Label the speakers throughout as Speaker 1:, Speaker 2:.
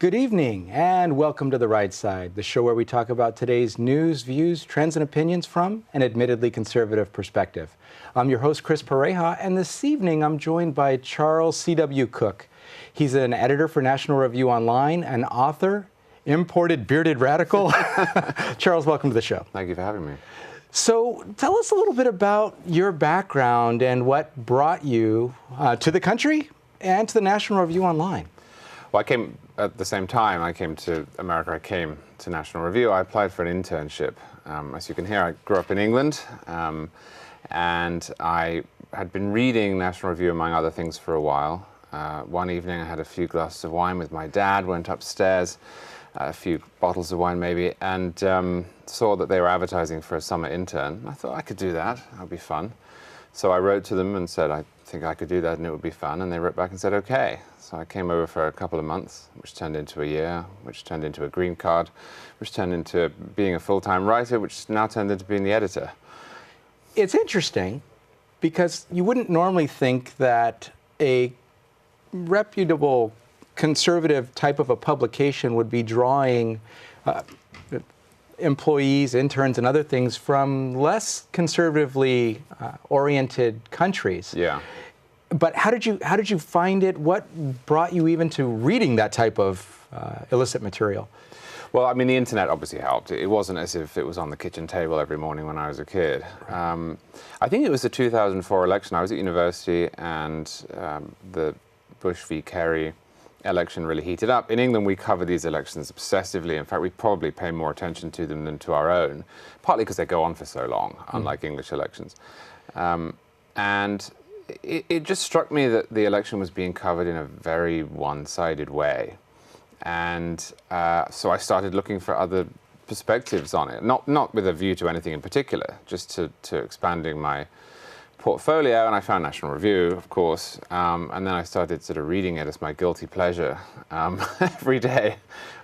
Speaker 1: Good evening and welcome to The Right Side, the show where we talk about today's news, views, trends, and opinions from an admittedly conservative perspective. I'm your host, Chris Pareja, and this evening I'm joined by Charles C.W. Cooke. He's an editor for National Review Online, an author, imported bearded radical. Charles, welcome to the show.
Speaker 2: Thank you for having me.
Speaker 1: So tell us a little bit about your background and what brought you to the country and to the National Review Online.
Speaker 2: Well, I came at the same time I came to America. I came to National Review. I applied for an internship. As you can hear, I grew up in England, and I had been reading National Review, among other things, for a while. One evening, I had a few glasses of wine with my dad, went upstairs, a few bottles of wine maybe, and saw that they were advertising for a summer intern. I thought I could do that. That would be fun. So I wrote to them and said, I think I could do that and it would be fun. And they wrote back and said, okay. So I came over for a couple of months, which turned into a year, which turned into a green card, which turned into being a full-time writer, which now turned into being the editor.
Speaker 1: It's interesting because you wouldn't normally think that a reputable conservative type of a publication would be drawing employees, interns, and other things from less conservatively oriented countries.
Speaker 2: Yeah.
Speaker 1: But how did you find it? What brought you even to reading that type of illicit material?
Speaker 2: Well, I mean, the internet obviously helped. It wasn't as if it was on the kitchen table every morning when I was a kid. I think it was the 2004 election. I was at university, and the Bush v. Kerry election really heated up. In England, we cover these elections obsessively. In fact, we probably pay more attention to them than to our own, partly because they go on for so long, unlike English elections. And it just struck me that the election was being covered in a very one-sided way. And so I started looking for other perspectives on it, not with a view to anything in particular, just to expanding my portfolio. And I found National Review, of course, and then I started sort of reading it as my guilty pleasure every day,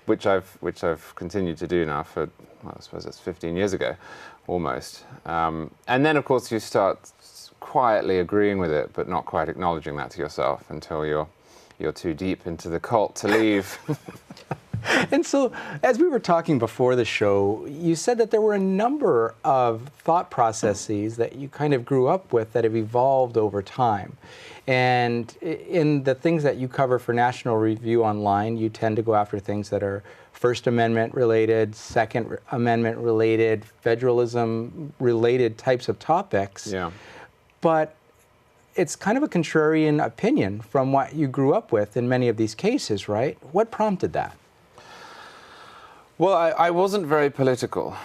Speaker 2: which I've continued to do now for, well, I suppose that's 15 years ago, almost. And then, of course, you start quietly agreeing with it, but not quite acknowledging that to yourself until you're too deep into the cult to leave.
Speaker 1: And so, as we were talking before the show, you said that there were a number of thought processes that you kind of grew up with that have evolved over time. And in the things that you cover for National Review Online, you tend to go after things that are First Amendment related, Second Amendment related, federalism related types of topics.
Speaker 2: Yeah.
Speaker 1: But it's kind of a contrarian opinion from what you grew up with in many of these cases, right? What prompted that?
Speaker 2: Well, I wasn't very political.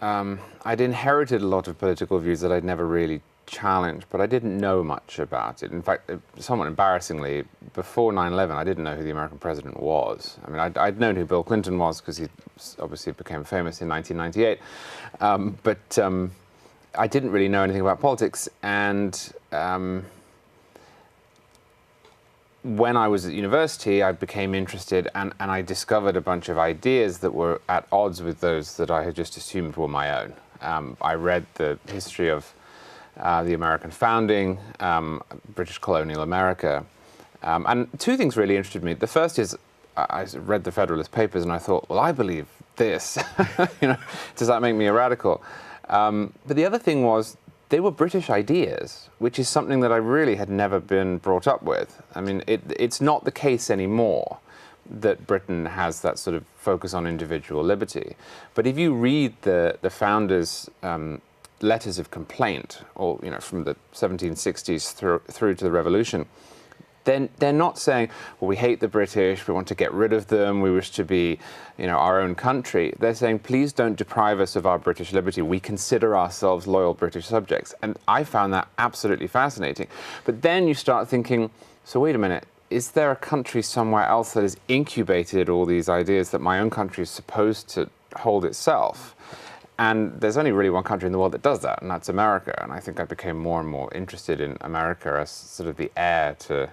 Speaker 2: I'd inherited a lot of political views that I'd never really challenged, but I didn't know much about it. In fact, somewhat embarrassingly, before 9/11, I didn't know who the American president was. I mean, I'd known who Bill Clinton was because he obviously became famous in 1998, but I didn't really know anything about politics. And when I was at university, I became interested, and I discovered a bunch of ideas that were at odds with those that I had just assumed were my own. I read the history of the American founding, British colonial America, and two things really interested me. The first is I read the Federalist Papers, and I thought, well, I believe this. Does that make me a radical? But the other thing was, they were British ideas, which is something that I really had never been brought up with. I mean, it's not the case anymore that Britain has that sort of focus on individual liberty. But if you read the founders' letters of complaint, or from the 1760s through to the Revolution, then they're not saying, well, we hate the British, we want to get rid of them, we wish to be, our own country. They're saying, please don't deprive us of our British liberty. We consider ourselves loyal British subjects. And I found that absolutely fascinating. But then you start thinking, so wait a minute, is there a country somewhere else that has incubated all these ideas that my own country is supposed to hold itself? And there's only really one country in the world that does that, and that's America. And I think I became more and more interested in America as sort of the heir to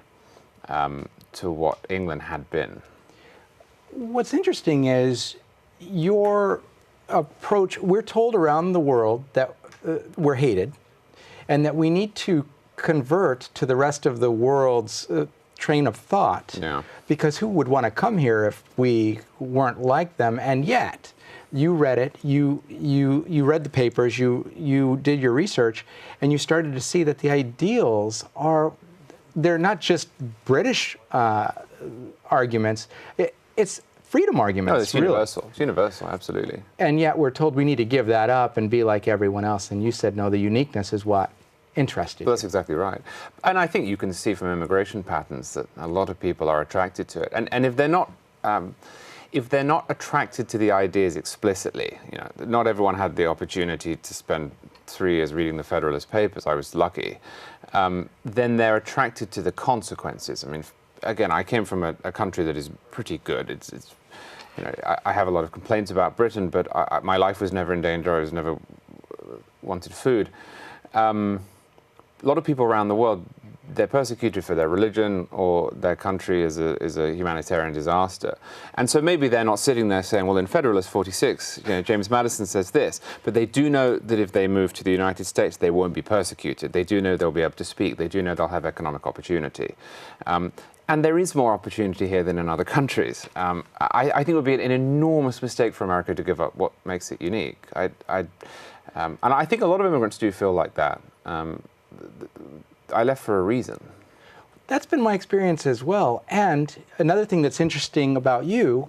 Speaker 2: what England had been.
Speaker 1: What's interesting is your approach. We're told around the world that we're hated and that we need to convert to the rest of the world's train of thought.
Speaker 2: Yeah.
Speaker 1: Because who would want to come here if we weren't like them? And yet, you read it, you read the papers, you did your research, and you started to see that the ideals they're not just British arguments, it's freedom arguments.
Speaker 2: No, it's universal. It's universal, absolutely.
Speaker 1: And yet we're told we need to give that up and be like everyone else. And you said, no, the uniqueness is what interested
Speaker 2: Well, that's exactly right. And I think you can see from immigration patterns that a lot of people are attracted to it. And if they're not attracted to the ideas explicitly, you know, not everyone had the opportunity to spend 3 years reading the Federalist Papers. I was lucky. Then they're attracted to the consequences. I mean, again, I came from a country that is pretty good. It's you know, I have a lot of complaints about Britain, but my life was never in danger. I was never wanted food. A lot of people around the world, they're persecuted for their religion or their country is a humanitarian disaster. And so maybe they're not sitting there saying, well, in Federalist 46, you know, James Madison says this, but they do know that if they move to the United States, they won't be persecuted. They do know they'll be able to speak. They do know they'll have economic opportunity. And there is more opportunity here than in other countries. I think it would be an enormous mistake for America to give up what makes it unique. And I think a lot of immigrants do feel like that. I left for a reason.
Speaker 1: That's been my experience as well. And another thing that's interesting about you,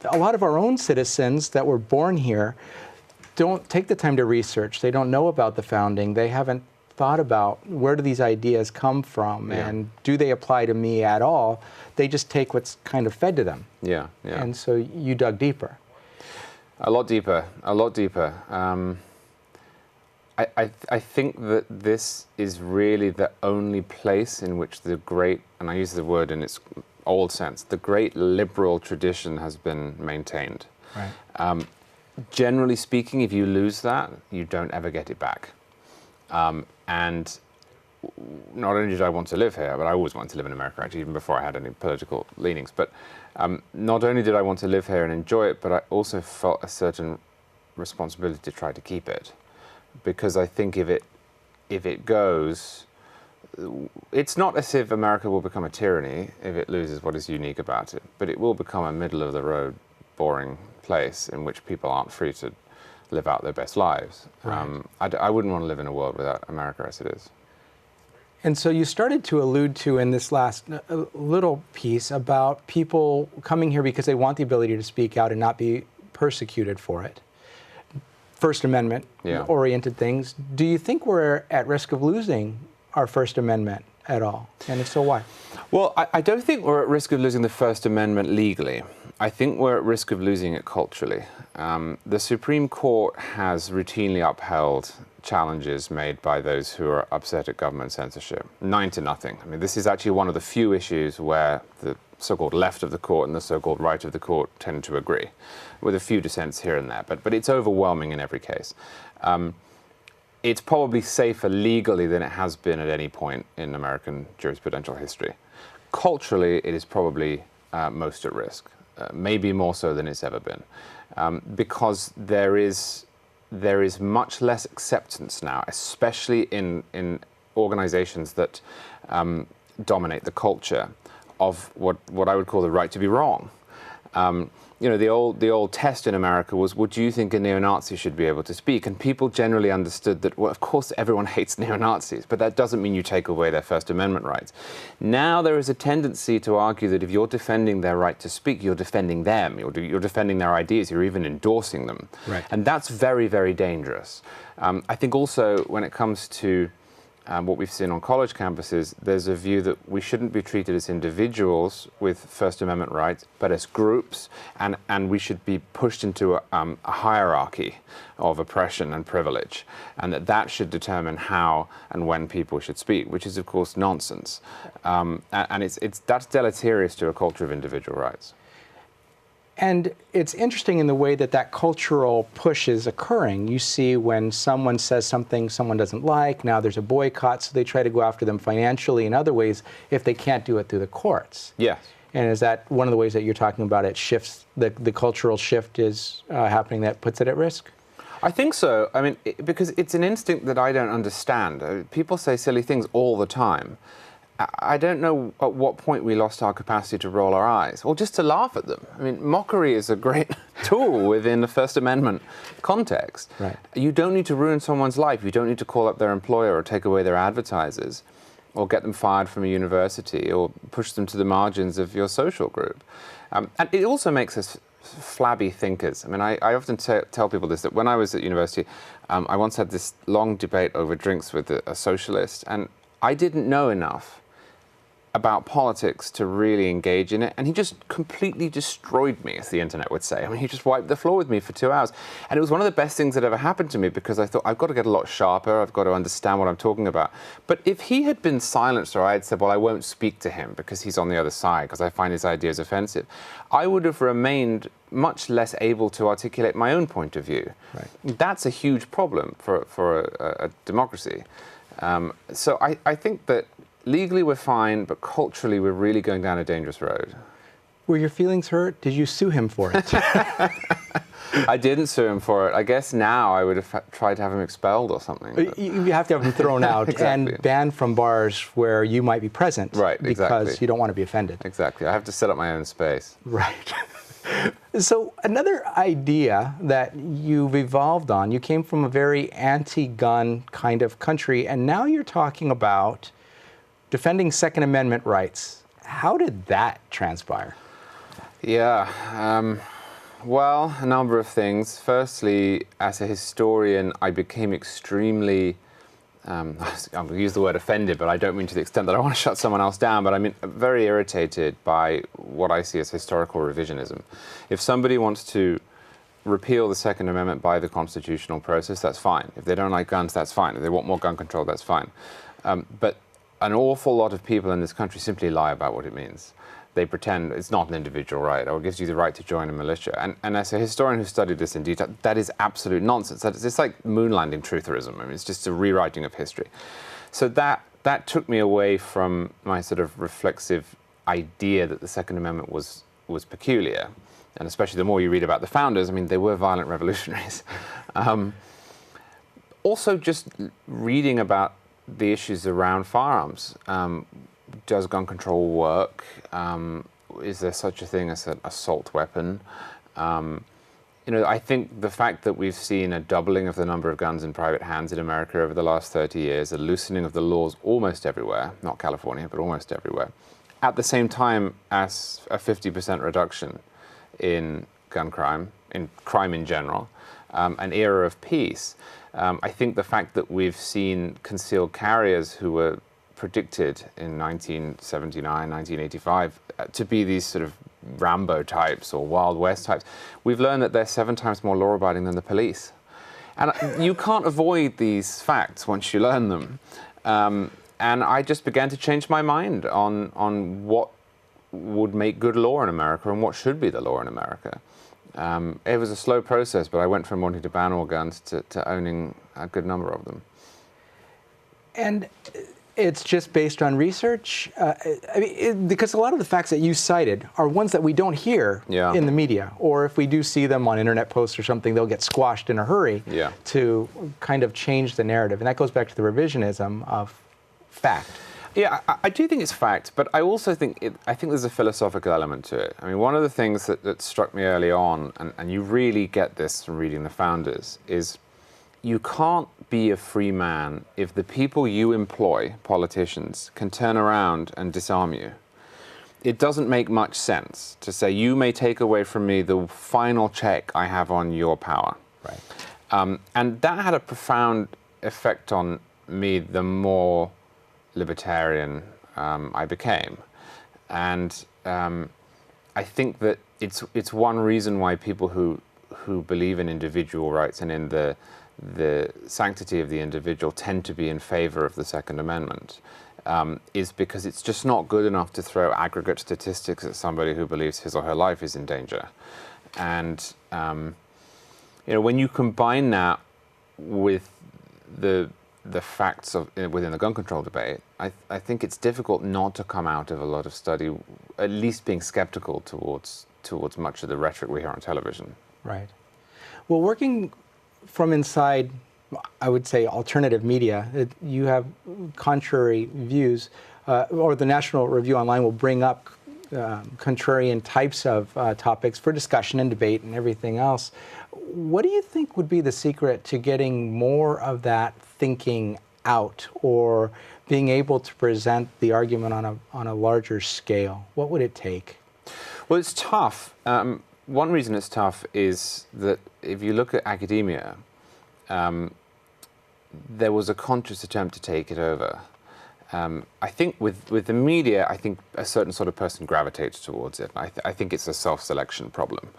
Speaker 1: a lot of our own citizens that were born here don't take the time to research. They don't know about the founding. They haven't thought about where do these ideas come from and do they apply to me at all. They just take what's kind of fed to them.
Speaker 2: Yeah, yeah.
Speaker 1: And so you dug deeper.
Speaker 2: A lot deeper, a lot deeper. I think that this is really the only place in which the great, and I use the word in its old sense, the great liberal tradition has been maintained.
Speaker 1: Right.
Speaker 2: Generally speaking, if you lose that, you don't ever get it back. And not only did I want to live here, but I always wanted to live in America, actually, even before I had any political leanings. But not only did I want to live here and enjoy it, but I also felt a certain responsibility to try to keep it. Because I think if it goes, it's not as if America will become a tyranny if it loses what is unique about it, but it will become a middle-of-the-road, boring place in which people aren't free to live out their best lives.
Speaker 1: Right.
Speaker 2: I wouldn't want to live in a world without America as it is.
Speaker 1: And so you started to allude to in this last little piece about people coming here because they want the ability to speak out and not be persecuted for it. First Amendment oriented things. Do you think we're at risk of losing our First Amendment at all? And if so, why?
Speaker 2: Well, I don't think we're at risk of losing the First Amendment legally. I think we're at risk of losing it culturally. The Supreme Court has routinely upheld challenges made by those who are upset at government censorship, 9-0. I mean, this is actually one of the few issues where the so-called left of the court and the so-called right of the court tend to agree, with a few dissents here and there, but it's overwhelming in every case. It's probably safer legally than it has been at any point in American jurisprudential history. Culturally, it is probably most at risk, maybe more so than it's ever been, because there is much less acceptance now, especially in organizations that dominate the culture, of what I would call the right to be wrong. You know, the old test in America was, would you think a neo-Nazi should be able to speak? And people generally understood that, well, of course everyone hates neo-Nazis, but that doesn't mean you take away their First Amendment rights. Now there is a tendency to argue that if you're defending their right to speak, you're defending them, you're defending their ideas, you're even endorsing them.
Speaker 1: Right.
Speaker 2: And that's very, very dangerous. I think also when it comes to what we've seen on college campuses, there's a view that we shouldn't be treated as individuals with First Amendment rights, but as groups, and we should be pushed into a hierarchy of oppression and privilege, and that should determine how and when people should speak, which is, of course, nonsense. And that's deleterious to a culture of individual rights.
Speaker 1: And it's interesting in the way that cultural push is occurring. You see when someone says something someone doesn't like, now there's a boycott, so they try to go after them financially in other ways if they can't do it through the courts.
Speaker 2: Yes.
Speaker 1: And is that one of the ways that you're talking about it shifts, the cultural shift is happening that puts it at risk?
Speaker 2: I think so. I mean, because it's an instinct that I don't understand. People say silly things all the time. I don't know at what point we lost our capacity to roll our eyes or just to laugh at them. I mean, mockery is a great tool within the First Amendment context.
Speaker 1: Right.
Speaker 2: You don't need to ruin someone's life. You don't need to call up their employer or take away their advertisers or get them fired from a university or push them to the margins of your social group. And it also makes us flabby thinkers. I mean, I often tell people this, that when I was at university, I once had this long debate over drinks with a socialist, and I didn't know enough about politics to really engage in it, and he just completely destroyed me, as the internet would say. I mean, he just wiped the floor with me for 2 hours, and it was one of the best things that ever happened to me, because I thought, I've got to get a lot sharper, I've got to understand what I'm talking about. But if he had been silenced, or I had said, well, I won't speak to him because he's on the other side, because I find his ideas offensive, I would have remained much less able to articulate my own point of view. Right. That's a huge problem for a democracy. So I think that legally we're fine, but culturally we're really going down a dangerous road.
Speaker 1: Were your feelings hurt? Did you sue him for it?
Speaker 2: I didn't sue him for it. I guess now I would have tried to have him expelled or something.
Speaker 1: You have to have him thrown out exactly. And banned from bars where you might be present.
Speaker 2: Right, exactly.
Speaker 1: Because you don't want to be offended.
Speaker 2: Exactly. I have to set up my own space.
Speaker 1: Right. So another idea that you've evolved on, you came from a very anti-gun kind of country, and now you're talking about defending Second Amendment rights. How did that transpire?
Speaker 2: Yeah, well, a number of things. Firstly, as a historian, I became extremely, I'm going to use the word offended, but I don't mean to the extent that I want to shut someone else down, but I mean very irritated by what I see as historical revisionism. If somebody wants to repeal the Second Amendment by the constitutional process, that's fine. If they don't like guns, that's fine. If they want more gun control, that's fine. But an awful lot of people in this country simply lie about what it means. They pretend it's not an individual right, or it gives you the right to join a militia. And as a historian who studied this in detail, that is absolute nonsense. It's like moon landing trutherism. I mean, it's just a rewriting of history. So that took me away from my sort of reflexive idea that the Second Amendment was peculiar. And especially the more you read about the founders, I mean, they were violent revolutionaries. Also, just reading about the issues around firearms. Does gun control work? Is there such a thing as an assault weapon? I think the fact that we've seen a doubling of the number of guns in private hands in America over the last 30 years, a loosening of the laws almost everywhere, not California, but almost everywhere, at the same time as a 50% reduction in gun crime, in crime in general, an era of peace. I think the fact that we've seen concealed carriers who were predicted in 1979, 1985 to be these sort of Rambo types or Wild West types, we've learned that they're 7 times more law-abiding than the police. And you can't avoid these facts once you learn them. And I just began to change my mind on what would make good law in America and what should be the law in America. It was a slow process, but I went from wanting to ban all guns to owning a good number of them.
Speaker 1: And it's just based on research? Because a lot of the facts that you cited are ones that we don't hear in the media. Or if we do see them on internet posts or something, they'll get squashed in a hurry to kind of change the narrative. And that goes back to the revisionism of fact.
Speaker 2: Yeah, I do think it's fact, but I also think there's a philosophical element to it. I mean, one of the things that struck me early on, and you really get this from reading the founders, is you can't be a free man if the people you employ, politicians, can turn around and disarm you. It doesn't make much sense to say, you may take away from me the final check I have on your power. Right. And that had a profound effect on me the more libertarian I became. And I think that it's one reason why people who believe in individual rights and in the sanctity of the individual tend to be in favor of the Second Amendment, is because it's just not good enough to throw aggregate statistics at somebody who believes his or her life is in danger. And when you combine that with the facts within the gun control debate, I think it's difficult not to come out of a lot of study at least being skeptical towards much of the rhetoric we hear on television.
Speaker 1: Right. Well, working from inside, I would say, alternative media, you have contrary views. or the National Review Online will bring up contrarian types of topics for discussion and debate and everything else. What do you think would be the secret to getting more of that thinking out, or being able to present the argument on a larger scale? What would it take?
Speaker 2: Well, it's tough. One reason it's tough is that if you look at academia, there was a conscious attempt to take it over. I think with the media, I think a certain sort of person gravitates towards it. I think it's a self-selection problem.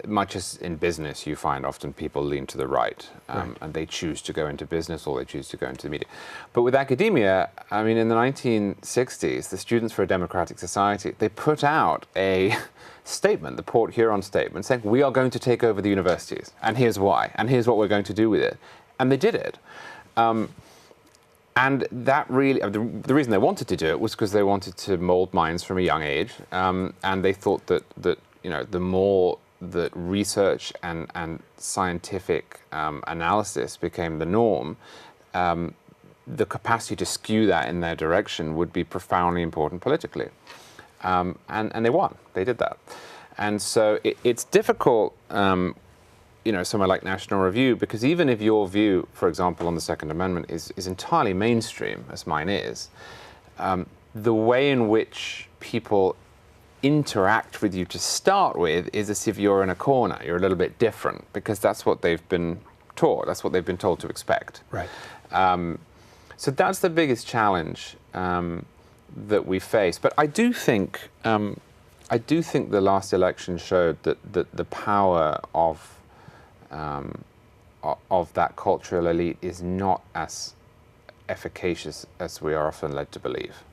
Speaker 2: Much as in business, you find often people lean to the right, and they choose to go into business or they choose to go into the media. But with academia, I mean, in the 1960s, the Students for a Democratic Society, they put out a statement, the Port Huron statement, saying, we are going to take over the universities, and here's why, and here's what we're going to do with it. And they did it. And that really, the reason they wanted to do it was because they wanted to mold minds from a young age, and they thought that you know, the more that research and scientific analysis became the norm, the capacity to skew that in their direction would be profoundly important politically. And they won. They did that. And so it's difficult, you know, somewhere like National Review, because even if your view, for example, on the Second Amendment is entirely mainstream, as mine is, the way in which people interact with you to start with is as if you're in a corner. You're a little bit different, because that's what they've been taught. That's what they've been told to expect.
Speaker 1: Right.
Speaker 2: So that's the biggest challenge that we face. But I do think the last election showed that the power of that cultural elite is not as efficacious as we are often led to believe.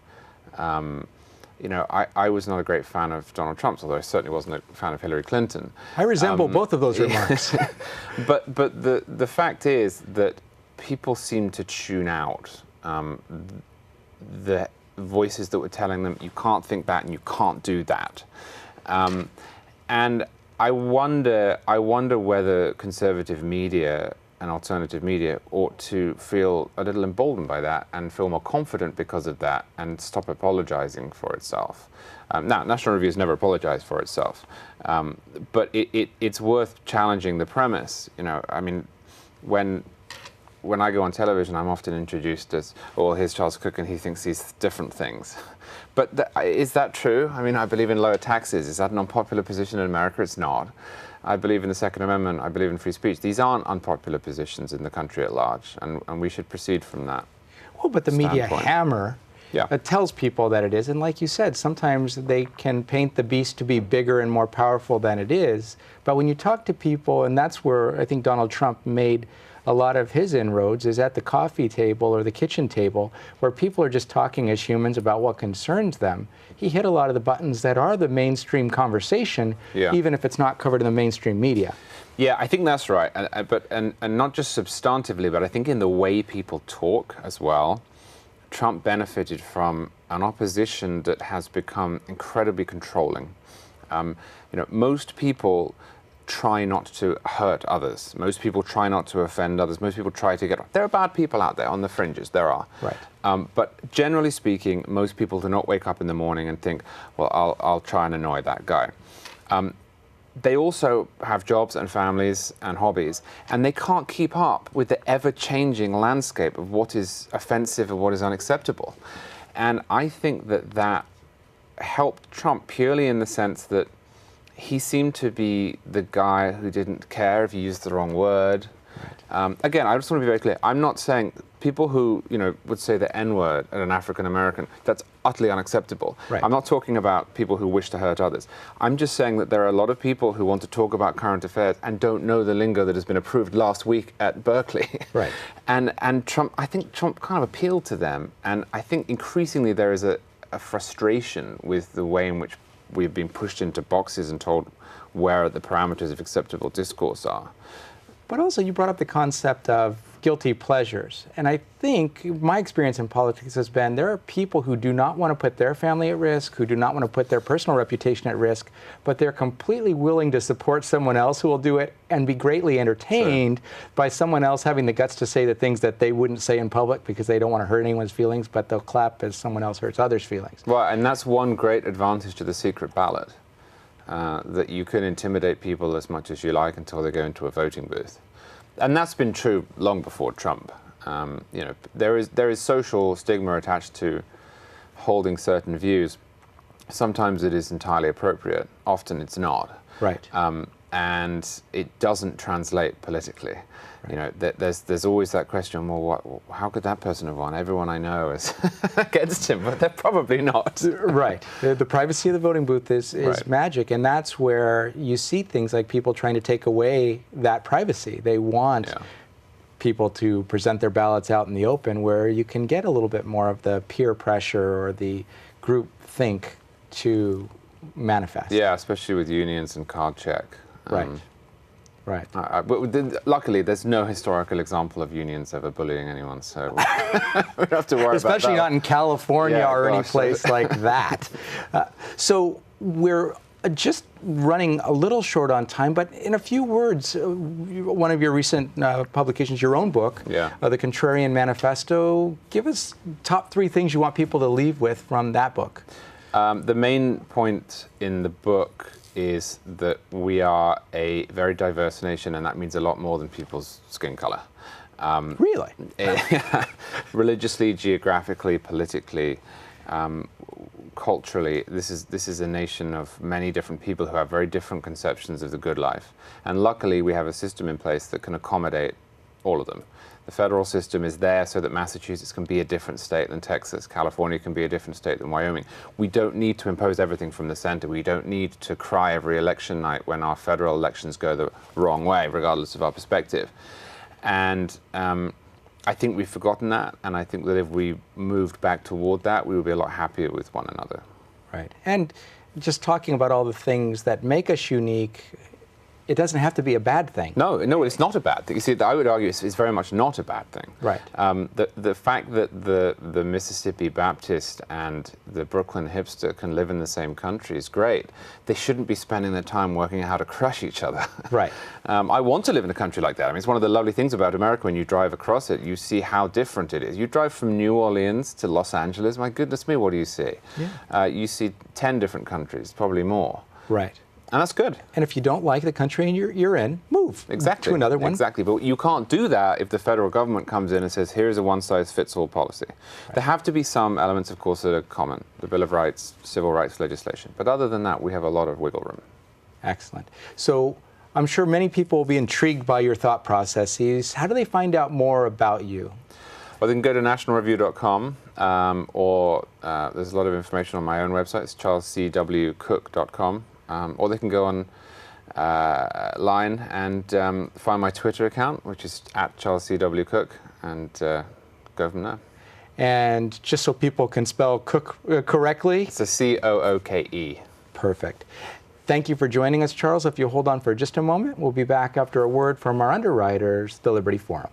Speaker 2: You know, I was not a great fan of Donald Trump, although I certainly wasn't a fan of Hillary Clinton.
Speaker 1: I resemble both of those remarks.
Speaker 2: But the fact is that people seem to tune out the voices that were telling them, you can't think that and you can't do that. And I wonder whether conservative media and alternative media ought to feel a little emboldened by that and feel more confident because of that and stop apologizing for itself. Now, National Review has never apologized for itself, but it's worth challenging the premise. You know, I mean, when I go on television, I'm often introduced as, oh, here's Charles Cooke and he thinks these different things. But is that true? I mean, I believe in lower taxes. Is that an unpopular position in America? It's not. I believe in the Second Amendment. I believe in free speech. These aren't unpopular positions in the country at large, and we should proceed from that.
Speaker 1: Well, but the media hammer tells people that it is. And like you said, sometimes they can paint the beast to be bigger and more powerful than it is. But when you talk to people, and that's where I think Donald Trump made a lot of his inroads, is at the coffee table or the kitchen table, where people are just talking as humans about what concerns them. He hit a lot of the buttons that are the mainstream conversation, even if it's not covered in the mainstream media.
Speaker 2: Yeah, I think that's right. And not just substantively, but I think in the way people talk as well. Trump benefited from an opposition that has become incredibly controlling. You know, most people try not to hurt others. Most people try not to offend others. Most people try to get... There are bad people out there on the fringes. There are.
Speaker 1: Right.
Speaker 2: But generally speaking, most people do not wake up in the morning and think, well, I'll try and annoy that guy. They also have jobs and families and hobbies, and they can't keep up with the ever-changing landscape of what is offensive and what is unacceptable. And I think that helped Trump purely in the sense that he seemed to be the guy who didn't care if you used the wrong word. Right. Again, I just want to be very clear. I'm not saying people who, you know, would say the N-word at an African American, that's utterly unacceptable.
Speaker 1: Right.
Speaker 2: I'm not talking about people who wish to hurt others. I'm just saying that there are a lot of people who want to talk about current affairs and don't know the lingo that has been approved last week at Berkeley.
Speaker 1: Right.
Speaker 2: And Trump, I think Trump kind of appealed to them. And I think increasingly there is a frustration with the way in which we've been pushed into boxes and told where the parameters of acceptable discourse are.
Speaker 1: But also you brought up the concept of guilty pleasures. And I think my experience in politics has been there are people who do not want to put their family at risk, who do not want to put their personal reputation at risk, but they're completely willing to support someone else who will do it and be greatly entertained by someone else having the guts to say the things that they wouldn't say in public because they don't want to hurt anyone's feelings, but they'll clap as someone else hurts others' feelings.
Speaker 2: Well, and that's one great advantage to the secret ballot, that you can intimidate people as much as you like until they go into a voting booth. And that's been true long before Trump. There is social stigma attached to holding certain views. Sometimes it is entirely appropriate. Often it's not.
Speaker 1: Right.
Speaker 2: And it doesn't translate politically. Right. There's always that question. Well, how could that person have won? Everyone I know is against him, but they're probably not.
Speaker 1: Right. The privacy of the voting booth is right. Magic, and that's where you see things like people trying to take away that privacy. They want people to present their ballots out in the open, where you can get a little bit more of the peer pressure or the group think to manifest.
Speaker 2: Yeah, especially with unions and card check.
Speaker 1: Right. Right.
Speaker 2: But luckily, there's no historical example of unions ever bullying anyone, so we don't have to worry about that.
Speaker 1: Especially not in California or any place like that. So we're just running a little short on time, but in a few words, one of your recent publications, your own book, The Contrarian Manifesto, give us top 3 things you want people to leave with from that book.
Speaker 2: The main point in the book is that we are a very diverse nation, and that means a lot more than people's skin color.
Speaker 1: Really?
Speaker 2: Religiously, geographically, politically, culturally, this is a nation of many different people who have very different conceptions of the good life. And luckily, we have a system in place that can accommodate all of them. The federal system is there so that Massachusetts can be a different state than Texas. California can be a different state than Wyoming. We don't need to impose everything from the center. We don't need to cry every election night when our federal elections go the wrong way, regardless of our perspective. And I think we've forgotten that, and I think that if we moved back toward that, we would be a lot happier with one another.
Speaker 1: Right. And just talking about all the things that make us unique, it doesn't have to be a bad thing.
Speaker 2: No, it's not a bad thing. You see, I would argue it's very much not a bad thing.
Speaker 1: Right.
Speaker 2: The fact that the Mississippi Baptist and the Brooklyn hipster can live in the same country is great. They shouldn't be spending their time working out how to crush each other.
Speaker 1: Right.
Speaker 2: I want to live in a country like that. I mean, it's one of the lovely things about America. When you drive across it, you see how different it is. You drive from New Orleans to Los Angeles, my goodness me, what do you see? Yeah. You see 10 different countries, probably more.
Speaker 1: Right.
Speaker 2: And that's good.
Speaker 1: And if you don't like the country you're in, move
Speaker 2: exactly
Speaker 1: to another one.
Speaker 2: Exactly. But you can't do that if the federal government comes in and says, here's a one-size-fits-all policy. Right. There have to be some elements, of course, that are common. The Bill of Rights, civil rights legislation. But other than that, we have a lot of wiggle room. Excellent.
Speaker 1: So I'm sure many people will be intrigued by your thought processes. How do they find out more about you?
Speaker 2: Well, they can go to nationalreview.com, or there's a lot of information on my own website. It's charlescwcooke.com. Or they can go on line and find my Twitter account, which is @CharlesCW Cooke, and go from there.
Speaker 1: And just so people can spell Cooke correctly?
Speaker 2: It's a C-O-O-K-E.
Speaker 1: Perfect. Thank you for joining us, Charles. If you'll hold on for just a moment, we'll be back after a word from our underwriters, the Liberty Forum.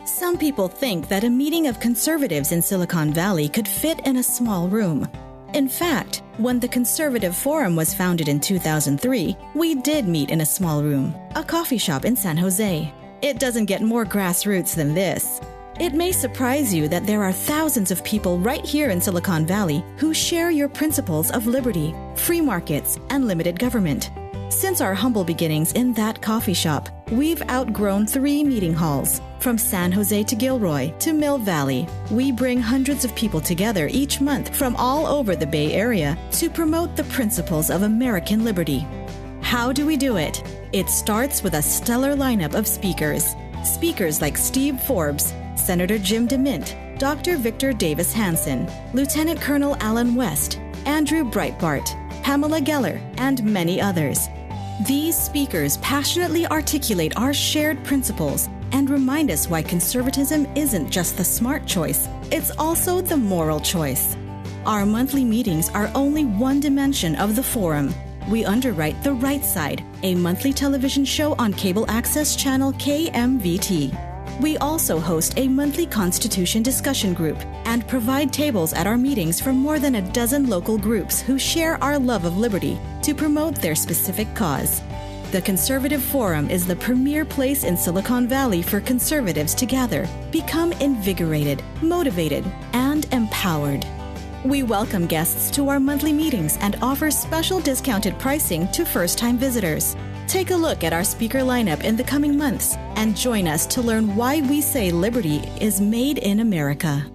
Speaker 3: Some people think that a meeting of conservatives in Silicon Valley could fit in a small room. In fact, when the Conservative Forum was founded in 2003, we did meet in a small room, a coffee shop in San Jose. It doesn't get more grassroots than this. It may surprise you that there are thousands of people right here in Silicon Valley who share your principles of liberty, free markets, and limited government. Since our humble beginnings in that coffee shop, we've outgrown 3 meeting halls. From San Jose to Gilroy to Mill Valley, we bring hundreds of people together each month from all over the Bay Area to promote the principles of American liberty. How do we do it? It starts with a stellar lineup of speakers. Speakers like Steve Forbes, Senator Jim DeMint, Dr. Victor Davis Hanson, Lieutenant Colonel Alan West, Andrew Breitbart, Pamela Geller, and many others. These speakers passionately articulate our shared principles and remind us why conservatism isn't just the smart choice, it's also the moral choice. Our monthly meetings are only one dimension of the forum. we underwrite The Right Side, a monthly television show on cable access channel KMVT. We also host a monthly Constitution discussion group and provide tables at our meetings for more than a dozen local groups who share our love of liberty to promote their specific cause. The Conservative Forum is the premier place in Silicon Valley for conservatives to gather, become invigorated, motivated, and empowered. We welcome guests to our monthly meetings and offer special discounted pricing to first-time visitors. Take a look at our speaker lineup in the coming months and join us to learn why we say liberty is made in America.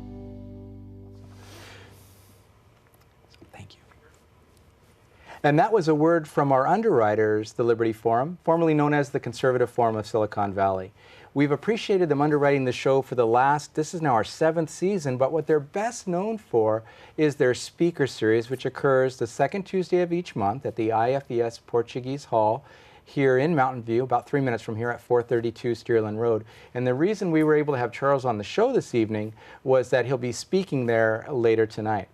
Speaker 1: Thank you. And that was a word from our underwriters, the Liberty Forum, formerly known as the Conservative Forum of Silicon Valley. We've appreciated them underwriting the show for this is now our 7th season, but what they're best known for is their speaker series, which occurs the second Tuesday of each month at the IFES Portuguese Hall here in Mountain View, about 3 minutes from here at 432 Steerland Road. And the reason we were able to have Charles on the show this evening was that he'll be speaking there later tonight.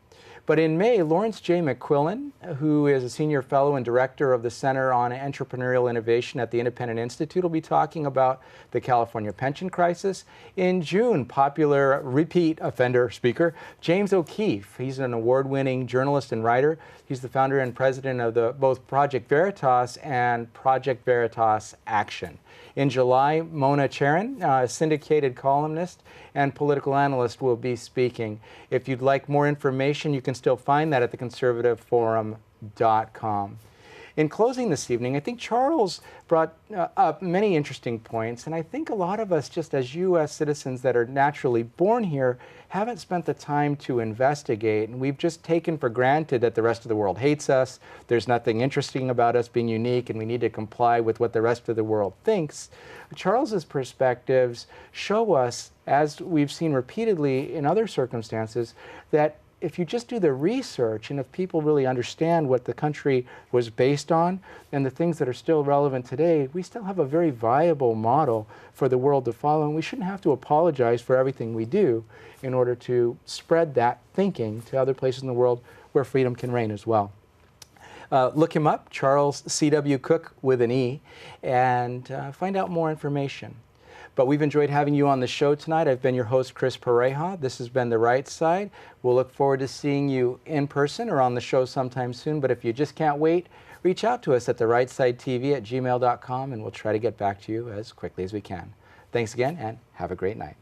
Speaker 1: But in May, Lawrence J. McQuillan, who is a senior fellow and director of the Center on Entrepreneurial Innovation at the Independent Institute, will be talking about the California pension crisis. In June, popular repeat offender speaker James O'Keefe. He's an award-winning journalist and writer. He's the founder and president of both Project Veritas and Project Veritas Action. In July, Mona Charen, a syndicated columnist and political analyst, will be speaking. If you'd like more information, you can still find that at theconservativeforum.com. In closing this evening, I think Charles brought up many interesting points, and I think a lot of us, just as U.S. citizens that are naturally born here, haven't spent the time to investigate, and we've just taken for granted that the rest of the world hates us, there's nothing interesting about us being unique, and we need to comply with what the rest of the world thinks. Charles's perspectives show us, as we've seen repeatedly in other circumstances, that if you just do the research and if people really understand what the country was based on and the things that are still relevant today, we still have a very viable model for the world to follow, and we shouldn't have to apologize for everything we do in order to spread that thinking to other places in the world where freedom can reign as well. Look him up, Charles C.W. Cooke with an E, and find out more information. But we've enjoyed having you on the show tonight. I've been your host, Chris Pareja. This has been The Right Side. We'll look forward to seeing you in person or on the show sometime soon. But if you just can't wait, reach out to us at therightsidetv@gmail.com, and we'll try to get back to you as quickly as we can. Thanks again, and have a great night.